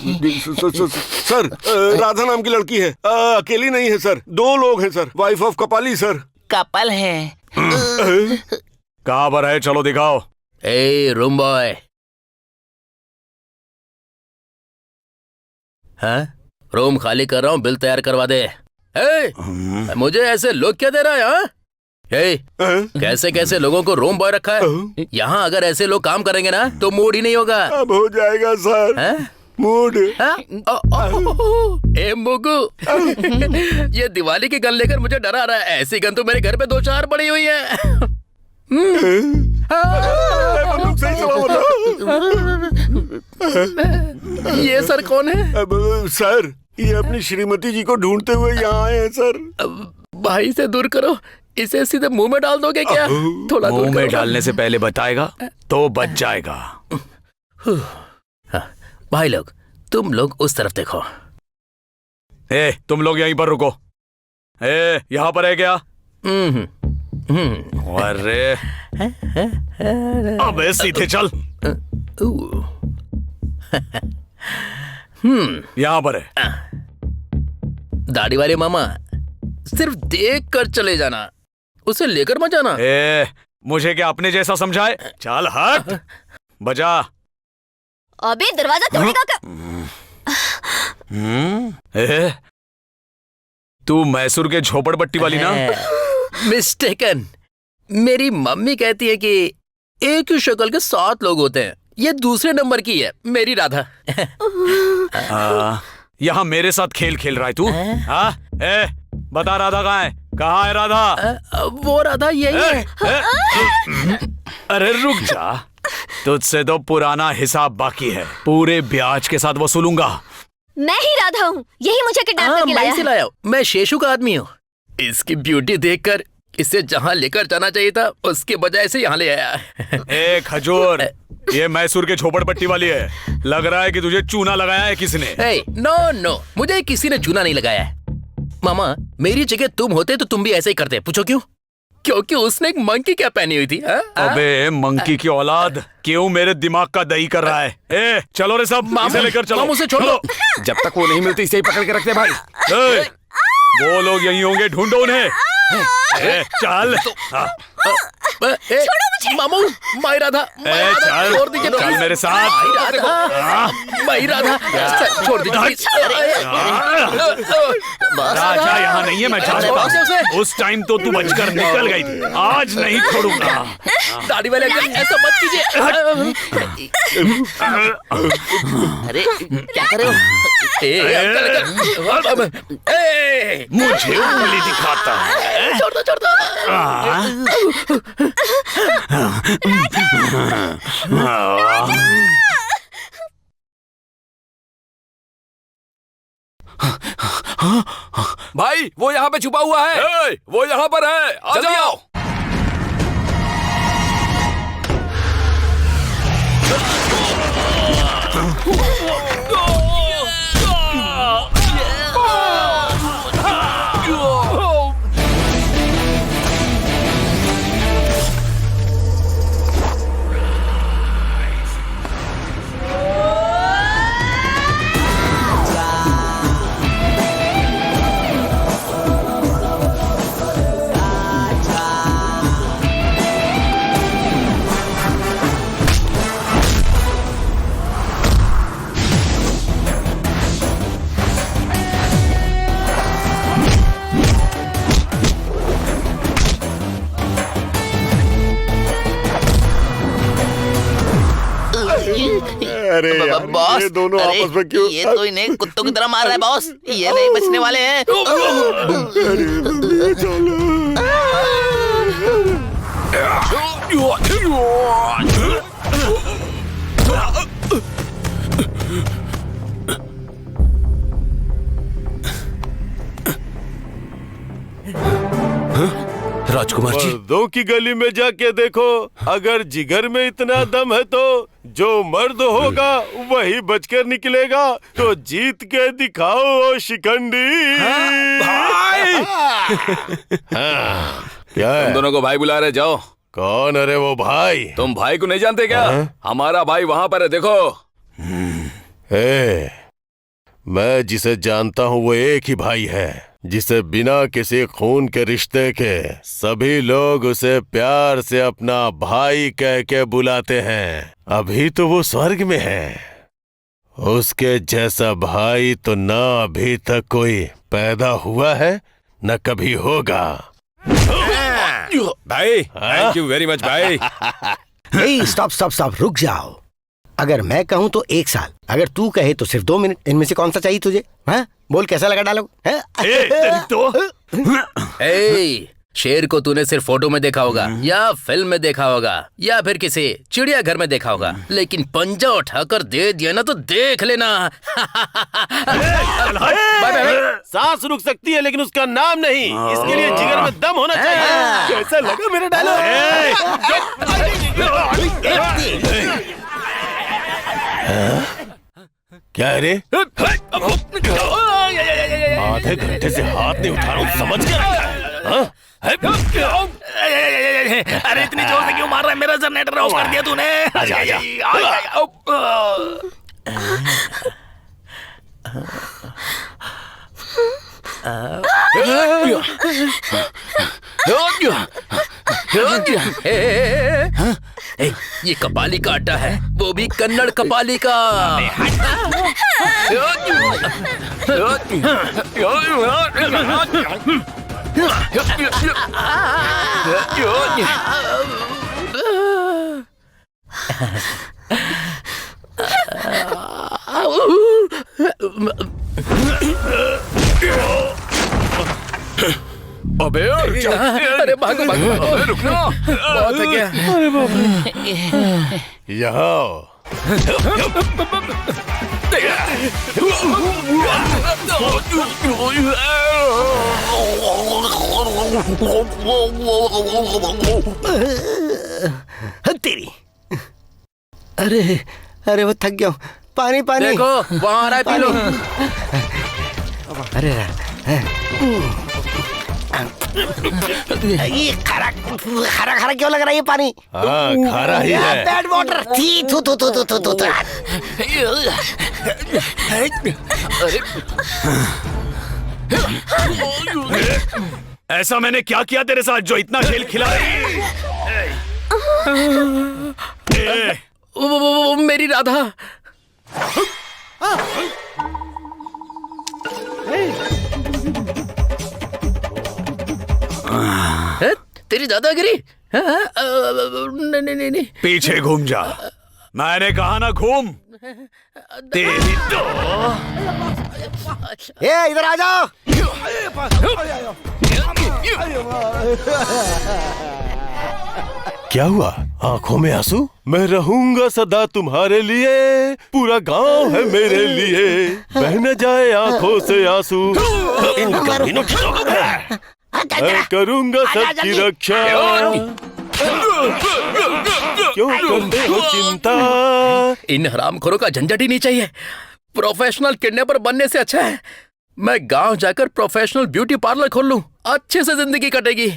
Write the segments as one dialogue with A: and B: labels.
A: Sir, Radha नाम की लड़की है, अकेली नहीं है सर, 2 लोग हैं sir, wife of Kapali sir.
B: Couple है।
C: कहाँ पर है, चलो दिखाओ।
B: ए रूम बॉय। हाँ, रूम खाली कर रहा हूँ, बिल तैयार करवा दे। मुझे ऐसे लोग क्या दे रहा है? हाँ? कैसे कैसे लोगों को रूम बॉय रखा है यहाँ। अगर ऐसे लोग काम करेंगे ना तो मूड ही नहीं होगा।
A: अब हो जाएगा सर। मूड।
B: ए मुगु, ये दिवाली की गन लेकर मुझे डरा रहा है। ऐसी गन तो मेरे घर पे 2-4 पड़ी हुई है। ये सर कौन है?
A: सर, ये अपनी श्रीमती जी को ढूंढते हुए यहाँ आए हैं सर।
B: भाई से दूर करो, इसे सीधे मुंह में डाल दोगे क्या? थोड़ा
C: मुंह में डालने से पहले बताएगा तो बच जाएगा।
B: भाई लोग, तुम लोग उस तरफ देखो।
C: तुम लोग यहीं पर रुको। यहाँ पर है क्या? अरे अबे सीधे चल। यहाँ पर है।
B: दाढ़ी वाले मामा, सिर्फ देख कर चले जाना, उसे लेकर मत जाना।
C: मुझे क्या अपने जैसा समझाए? चल हट, बजा।
D: अबे दरवाजा तोड़ेगा क्या?
C: तू मैसूर के झोपड़पट्टी वाली ना?
B: मिस्टेकन। मेरी मम्मी कहती है कि एक ही शक्ल के 7 लोग होते हैं। ये दूसरे नंबर की है, मेरी राधा।
C: यहाँ मेरे साथ खेल खेल रहा है तू? हाँ? बता राधा कहाँ है? कहाँ है राधा?
B: वो राधा यही है।
C: अरे रुक जा, तुझसे तो पुराना हिसाब बाकी है, पूरे ब्याज के साथ वसूलूंगा।
D: मैं ही राधा हूँ, यही मुझे किडनैप करके लाया है।
B: लाया हूँ। मैं शेषु का आदमी हूँ। इसकी ब्यूटी देखकर इसे जहाँ लेकर जाना चाहिए था उसके बजाय से यहाँ ले आया।
C: खजूर, ये मैसूर के झोपड़पट्टी वाली है। लग रहा है कि तुझे चूना लगाया है किसी ने।
B: नो, मुझे किसी ने चूना नहीं लगाया है। मामा, मेरी जगह तुम होते तो तुम भी ऐसे ही करते। पूछो क्यों? क्योंकि उसने एक मंकी क्या पहनी हुई थी।
C: अबे मंकी की औलाद, क्यों मेरे दिमाग का दही कर रहा है? चलो रे सब, इसे लेकर चलो।
B: उसे छोड़ो।
A: जब तक वो नहीं मिलती इसे ही पकड़ के रखते भाई।
C: वो लोग यहीं होंगे, ढूंढो उन्हें। चल।
B: छोड़ो मुझे। मामू, माई राधा,
C: चल,
B: छोड़ दीजिए,
C: चल मेरे साथ।
B: माई राधा, छोड़ दीजिए।
C: राजा यहाँ नहीं है, मैं जानता हूँ। उस टाइम तो तू बचकर निकल गई थी, आज नहीं छोड़ूंगा।
B: दाढ़ी वाले अंकल, ऐसा मत कीजिए। अरे क्या कर रहे हो?
C: मुझे उंगली दिखाता है।
B: छोड़ दो।
E: भाई, वो यहाँ पे छुपा हुआ है। वो यहाँ पर है, आ जाओ।
A: अरे
B: बॉस,
A: ये दोनों आपस में क्यों?
B: ये तो इन्हें कुत्तों की तरह मार रहा है बॉस। ये नहीं बचने वाले हैं।
E: राजकुमार जी,
A: मर्दों की गली में जाके देखो, अगर जिगर में इतना दम है तो जो मर्द होगा वही बचकर निकलेगा। तो जीत के दिखाओ ओ शिकंडी।
E: भाई।
A: क्या है?
E: तुम दोनों को भाई बुला रहे, जाओ।
A: कौन? अरे वो भाई।
E: तुम भाई को नहीं जानते क्या? हमारा भाई वहाँ पर है, देखो।
A: मैं जिसे जानता हूँ वो एक ही भाई है जिसे बिना किसी खून के रिश्ते के सभी लोग उसे प्यार से अपना भाई कह के बुलाते हैं। अभी तो वो स्वर्ग में है। उसके जैसा भाई तो ना अभी तक कोई पैदा हुआ है न कभी होगा।
E: भाई थैंक यू वेरी मच भाई।
F: स्टॉप रुक जाओ। अगर मैं कहूँ तो 1 साल, अगर तू कहे तो सिर्फ 2 मिनट। इनमें से कौन सा चाहिए तुझे? हाँ बोल, कैसा लगा डायलॉग?
B: शेर को तूने सिर्फ फोटो में देखा होगा या फिल्म में देखा होगा या फिर किसी चिड़ियाघर में देखा होगा, लेकिन पंजा उठाकर दे दिया ना तो देख लेना।
A: सांस रुक सकती है लेकिन उसका नाम नहीं। इसके लिए जिगर में दम होना चाहिए। कैसा लगा मेरा डायलॉग? क्या है रे? आधे घंटे से हाथ नहीं उठा रहा हूँ, समझ के रखा है? हाँ?
C: अरे इतनी जोर से क्यों मार रहा है? मेरा जनरेटर ऑफ कर दिया तूने।
B: ये कपाली का अड्डा है, वो भी कन्नड़ कपाली का।
E: अबे
B: अरे भागो भागो,
E: रुकना।
B: बहुत है क्या?
A: यहाँ
F: तेरी। अरे वो थक गया। पानी पानी
B: देखो वहाँ आ रहा है, पी लो।
F: अरे ये खारा खारा क्यों लग रहा है ये पानी?
A: हाँ खारा ही है।
F: बैड वाटर थी। थू थू थू थू थू।
C: ऐसा मैंने क्या किया तेरे साथ जो इतना खेल खिला रही?
B: वो मेरी राधा। तेरी दादागिरी? नहीं।
C: पीछे घूम जा। मैंने कहा ना घूम। तेरी तो
F: इधर आ जाओ।
A: क्या हुआ? आंखों में आंसू? मैं रहूंगा सदा तुम्हारे लिए, पूरा गांव है मेरे लिए, बह न जाए आंखों से आंसू। मैं करूंगा सबकी रक्षा। क्यों करते हो चिंता?
B: इन हरामखोरों का झंझट ही नहीं चाहिए। प्रोफेशनल किडनैपर बनने से अच्छा है मैं गांव जाकर प्रोफेशनल ब्यूटी पार्लर खोल लूं, अच्छे से जिंदगी कटेगी।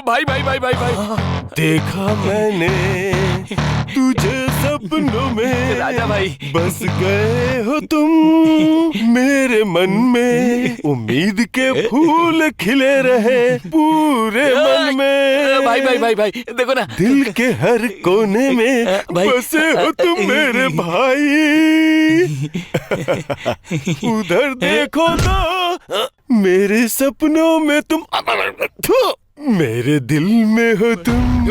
C: भाई भाई भाई भाई भाई।
A: देखा मैंने तुझे सपनों में,
C: राजा भाई।
A: बस गए हो तुम मेरे मन में, उम्मीद के फूल खिले रहे पूरे मन में।
C: भाई भाई भाई भाई देखो ना,
A: दिल के हर कोने में बसे हो तुम मेरे भाई। उधर देखो तो मेरे सपनों में तुम, मेरे दिल में हो तुम।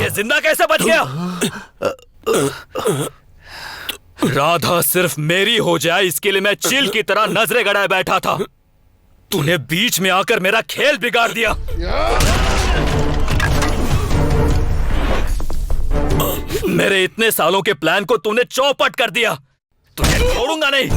C: ये जिंदा कैसे बच गया? राधा सिर्फ मेरी हो जाए इसके लिए मैं चील की तरह नजरें गड़ाए बैठा था। तूने बीच में आकर मेरा खेल बिगाड़ दिया। मेरे इतने सालों के प्लान को तूने चौपट कर दिया। तुझे छोड़ूंगा नहीं।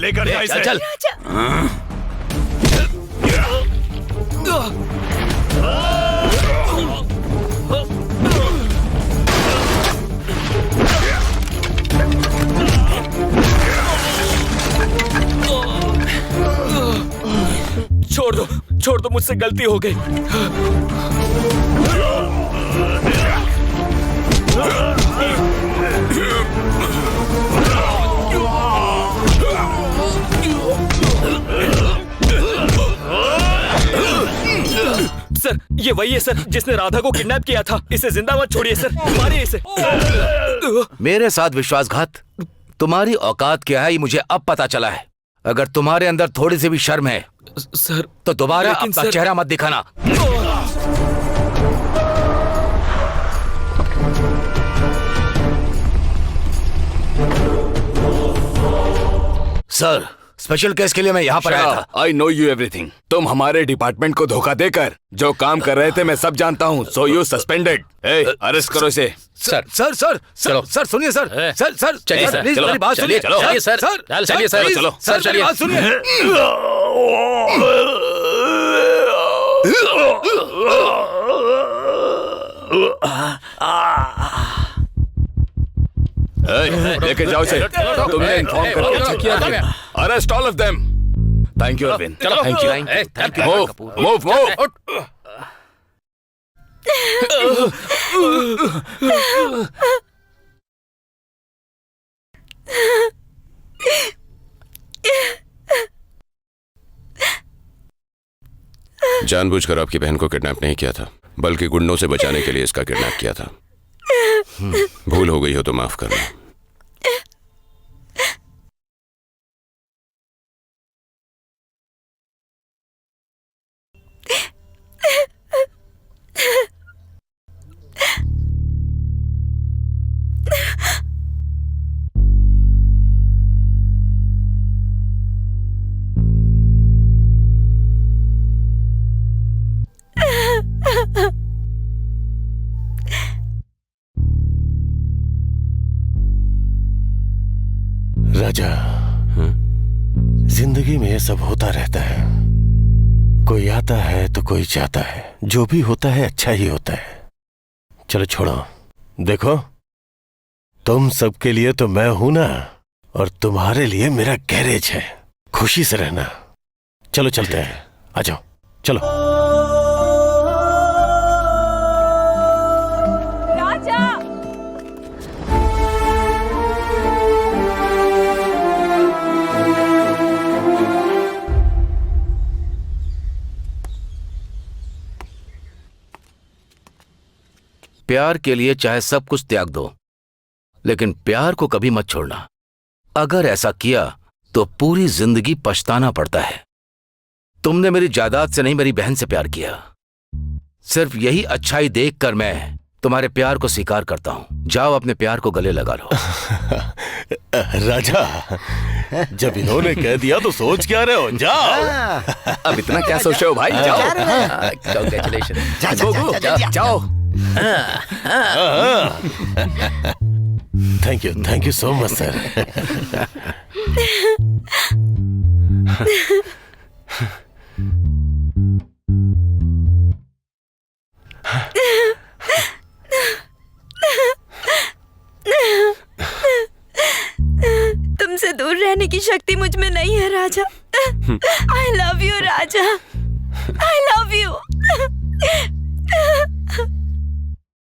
C: लेकर जा इसे।
B: चल
C: छोड़ दो, मुझसे गलती हो गई। सर, ये वही है सर जिसने राधा को किडनैप किया था। इसे जिंदा मत छोड़िए सर, मारिए इसे।
G: मेरे साथ विश्वासघात? तुम्हारी औकात क्या है ये मुझे अब पता चला है। अगर तुम्हारे अंदर थोड़ी सी भी शर्म है
C: सर
G: तो दोबारा अपना चेहरा मत दिखाना। सर, स्पेशल केस के लिए मैं यहाँ पर आया था।
E: I know you everything. तुम हमारे डिपार्टमेंट को धोखा देकर जो काम कर रहे थे मैं सब जानता हूँ। So you suspended. अरेस्ट करो इसे।
G: सर सर सर
B: चलो।
G: सर सुनिए सर। सर सर
B: चलिए सर,
G: प्लीज
B: चलो।
G: मेरी बात
B: चलिए,
G: सुनिए।
B: चलिए सर। चलिए सर,
G: प्लीज,
B: चलो।
G: सर
B: चलिए।
G: मेरी बात सुनिए।
E: लेके जाओ इसे। तुमने इन्फॉर्म करके अच्छा किया। Arrest all of them. Thank you Arvind.
G: Thank you.
E: Move.
H: जानबूझकर आपकी बहन को किडनैप नहीं किया था, बल्कि गुंडों से बचाने के लिए इसका किडनैप किया था। भूल हो गई हो तो माफ करना।
A: राजा, जिंदगी में ये सब होता रहता है। कोई आता है तो कोई जाता है। जो भी होता है अच्छा ही होता है। चलो छोड़ो। देखो, तुम सबके लिए तो मैं हूं ना, और तुम्हारे लिए मेरा गैरेज है। खुशी से रहना। चलो चलते हैं। आ जाओ, चलो।
G: प्यार के लिए चाहे सब कुछ त्याग दो, लेकिन प्यार को कभी मत छोड़ना। अगर ऐसा किया तो पूरी जिंदगी पछताना पड़ता है। तुमने मेरी जायदाद से नहीं, मेरी बहन से प्यार किया। सिर्फ यही अच्छाई देखकर मैं तुम्हारे प्यार को स्वीकार करता हूं। जाओ, अपने प्यार को गले लगा लो।
A: राजा, जब इन्होंने कह दिया तो सोच क्या रहे हो? जाओ।
E: अब इतना क्या सोच रहे हो भाई? जाओ।
B: कांग्रेचुलेशन।
E: जाओ।
A: Thank you so much sir.
D: तुमसे दूर रहने की शक्ति मुझ में नहीं है राजा। आई लव यू राजा। I love you.